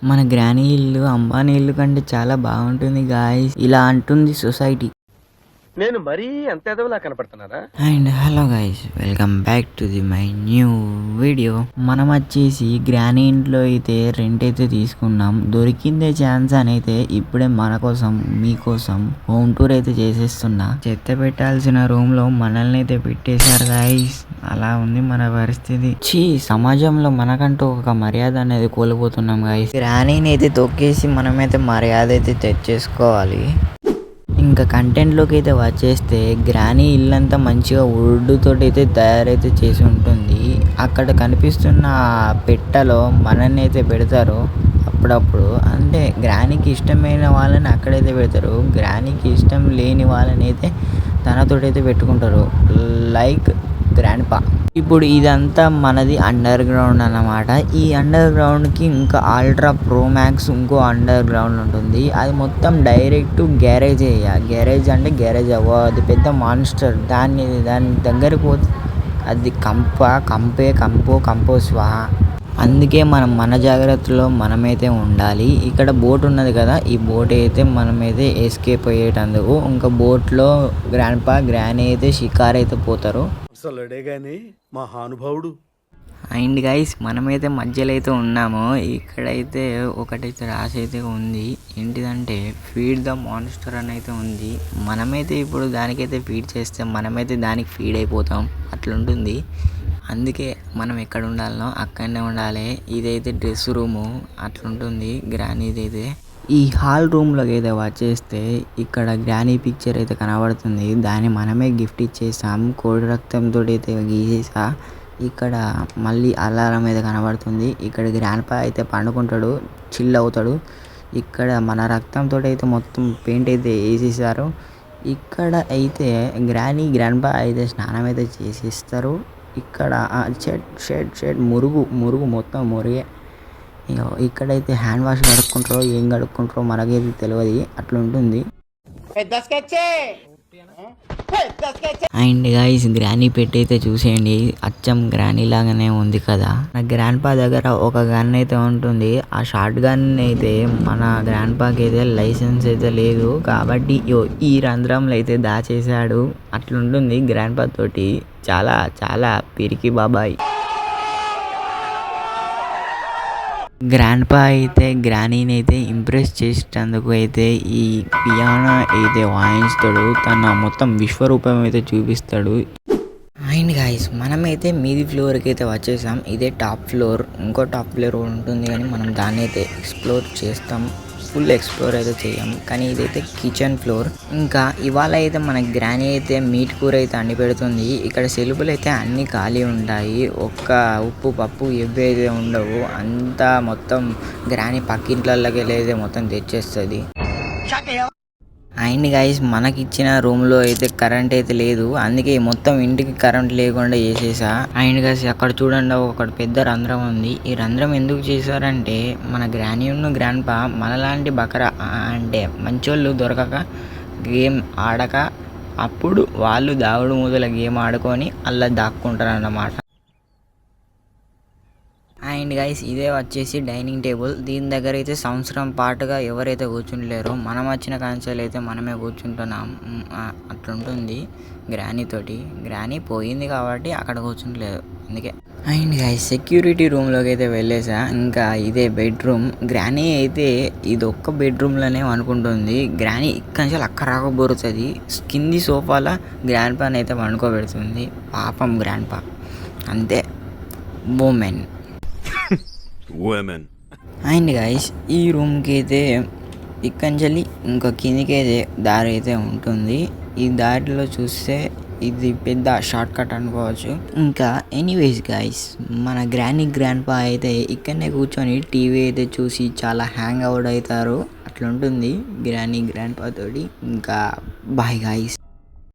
మన గ్రానీ ఇల్లు అంబానీ ఇల్లు కంటే చాలా బాగుంటుంది గాయ్స్, ఇలా అంటుంది సొసైటీ. నేను మరీ అంత ఎదవలా కనపడుతున్నారా? And hello guys, welcome back to the my new video. మనం వచ్చేసి గ్రానీ ఇంట్లో అయితే రెంట్ అయితే తీసుకున్నాం. దొరికిందే ఛాన్స్ అని అయితే ఇప్పుడే మన కోసం మీకోసం హోమ్ టూర్ అయితే చేసేస్తున్నా. చెత్త పెట్టాల్సిన రూమ్ లో మనల్ని అయితే పెట్టేశారు గైస్. అలా ఉంది మన పరిస్థితి. సమాజంలో మనకంటూ ఒక మర్యాద అనేది కోల్పోతున్నాం గైస్. గ్రానీని అయితే తొక్కేసి మనమైతే మర్యాద అయితే తెచ్చేసుకోవాలి. ఇంకా కంటెంట్లోకి అయితే వచ్చేస్తే గ్రానీ ఇల్లంతా మంచిగా వుడ్ తోటి అయితే తయారైతే చేసి ఉంటుంది. అక్కడ కనిపిస్తున్న పెట్టెలో మనల్ని అయితే పెడతారు అప్పుడప్పుడు. అంటే గ్రానీకి ఇష్టమైన వాళ్ళని అక్కడైతే పెడతారు, గ్రానీకి ఇష్టం లేని వాళ్ళని అయితే తనతోటైతే పెట్టుకుంటారు, లైక్ గ్రాండ్పా. ఇప్పుడు ఇదంతా మనది అండర్ గ్రౌండ్ అన్నమాట. ఈ అండర్ గ్రౌండ్కి ఇంకా అల్ట్రా ప్రో మ్యాక్స్ ఇంకో అండర్ గ్రౌండ్ ఉంటుంది. అది మొత్తం డైరెక్ట్ గ్యారేజ్. గ్యారేజ్ అంటే గ్యారేజ్ అది పెద్ద మాన్స్టర్. దాని దగ్గరికి పోతే అది కంపో స్వాహ. అందుకే మనం మన జాగ్రత్తలో మనమైతే ఉండాలి. ఇక్కడ బోట్ ఉన్నది కదా, ఈ బోట్ అయితే మనమైతే ఎస్కేప్ అయ్యేటందుకు. ఇంకా బోట్లో గ్రానీ అయితే షికార్ అయితే పోతారు. అసలుడే గాని మహానుభావుడు. అండ్ గైస్, మనమైతే మధ్యలో అయితే ఉన్నాము. ఇక్కడైతే ఒకటైతే రాసి అయితే ఉంది, ఏంటిదంటే ఫీడ్ ద మాన్స్టర్ అని అయితే ఉంది. మనమైతే ఇప్పుడు దానికైతే ఫీడ్ చేస్తే మనమైతే దానికి ఫీడ్ అయిపోతాం, అట్లుంటుంది. అందుకే మనం ఎక్కడ ఉండాలనో అక్కడనే ఉండాలి. ఇదైతే డ్రెస్ రూము, అట్లుంటుంది గ్రానీది అయితే. ఈ హాల్ రూమ్లోకి అయితే వచ్చేస్తే ఇక్కడ గ్రానీ పిక్చర్ అయితే కనబడుతుంది. దాన్ని మనమే గిఫ్ట్ ఇచ్చేసాం, కోడి రక్తంతో అయితే గీసేసా. ఇక్కడ మళ్ళీ అలారం అయితే కనబడుతుంది. ఇక్కడ గ్రాండ్పా అయితే పండుకుంటాడు, చిల్ అవుతాడు. ఇక్కడ మన రక్తంతో అయితే మొత్తం పెయింట్ అయితే వేసేసారు. ఇక్కడ అయితే గ్రాండ్పా అయితే స్నానం అయితే చేసేస్తారు. ఇక్కడ షెడ్ మురుగు మొత్తం మురిగే. ఇక్కడైతే హ్యాండ్ వాష్ కడుక్కుంటారో ఏం కడుక్కుంటారో మనకైతే తెలియదు, అట్లా ఉంటుంది. అండ్ గైస్, గ్రానీ పెట్టి అయితే చూసేయండి, అచ్చం గ్రానీ లాగానే ఉంది కదా. నా గ్రాండ్పా దగ్గర ఒక గన్ అయితే ఉంటుంది. ఆ షార్ట్ గన్ అయితే మన గ్రాండ్పాకి అయితే లైసెన్స్ అయితే లేదు కాబట్టి ఈ రంధ్రంలో అయితే దాచేసాడు. అట్లుంటుంది గ్రాండ్పా తోటి. చాలా చాలా పిరికి బాబాయ్. గ్రాండ్పా అయితే గ్రానీని అయితే ఇంప్రెస్ చేసేటందుకు అయితే ఈ పియానో అయితే వాయిస్తాడు, తన మొత్తం విశ్వరూపం అయితే చూపిస్తాడు. అండ్ గైస్, మనమైతే మీది ఫ్లోర్కి అయితే వచ్చేసాం. ఇదే టాప్ ఫ్లోర్. ఇంకో టాప్ ఫ్లోర్ ఉంటుంది కానీ మనం దాన్ని అయితే ఎక్స్ప్లోర్ చేస్తాం. ఫుల్ ఎక్స్ప్లోర్ అయితే చేయం, కానీ ఇదైతే కిచెన్ ఫ్లోర్. ఇంకా ఇవాళ అయితే మన గ్రానీ అయితే మీట్ కూర అయితే అండి పెడుతుంది. ఇక్కడ సెలుపులు అయితే అన్నీ ఖాళీ ఉంటాయి, ఒక్క ఉప్పు పప్పు ఇవైతే ఉండవు. అంతా మొత్తం గ్రానీ పక్కింట్లకి వెళ్ళేదే మొత్తం తెచ్చేస్తుంది. అండ్ గైస్, మనకి ఇచ్చిన రూమ్లో అయితే కరెంట్ అయితే లేదు, అందుకే మొత్తం ఇంటికి కరెంట్ లేకుండా చేసేసా. అండ్ గైస్, అక్కడ చూడండి ఒక పెద్ద రంధ్రం ఉంది. ఈ రంధ్రం ఎందుకు చేశారంటే మన గ్రానీ గ్రాండ్పా మనలాంటి బకరా అంటే మంచోళ్ళు దొరకక గేమ్ ఆడక అప్పుడు వాళ్ళు దాగుడు మూతల గేమ్ ఆడుకొని అలా దాక్కుంటారు అన్నమాట. అండ్ గైస్, ఇదే వచ్చేసి డైనింగ్ టేబుల్. దీని దగ్గర అయితే సంవత్సరం పాటుగా ఎవరైతే కూర్చుంటలేరో మనం వచ్చిన కాన్సల్ అయితే మనమే కూర్చుంటున్నాం. అట్లుంటుంది గ్రానీ తోటి. గ్రానీ పోయింది కాబట్టి అక్కడ కూర్చుంటలేదు, అందుకే. అండ్ గైస్, సెక్యూరిటీ రూమ్లోకి అయితే వెళ్ళేసా. ఇంకా ఇదే బెడ్రూమ్. గ్రానీ అయితే ఇది ఒక్క బెడ్రూమ్లోనే అనుకుంటుంది. గ్రానీ ఇక్కడి నుంచి అక్కడ రాకపోతుంది. కింది సోఫాలో గ్రాండ్పాని అయితే వండుకోబెడుతుంది. పాపం గ్రాండ్పా, అంతే ఉమెన్. అండ్ గైస్, ఈ రూమ్కి అయితే ఇక్కడి నుంచి ఇంకా కిందికి అయితే దారి అయితే ఉంటుంది. ఈ దారిలో చూస్తే ఇది పెద్ద షార్ట్ కట్ అనుకోవచ్చు. ఇంకా ఎనీవేస్ గైస్, మన గ్రాండ్పా అయితే ఇక్కడనే కూర్చొని టీవీ అయితే చూసి చాలా హ్యాంగ్ అవుట్ అవుతారు. అట్లుంటుంది గ్రాండ్పా తోటి. ఇంకా బాయ్ గైస్.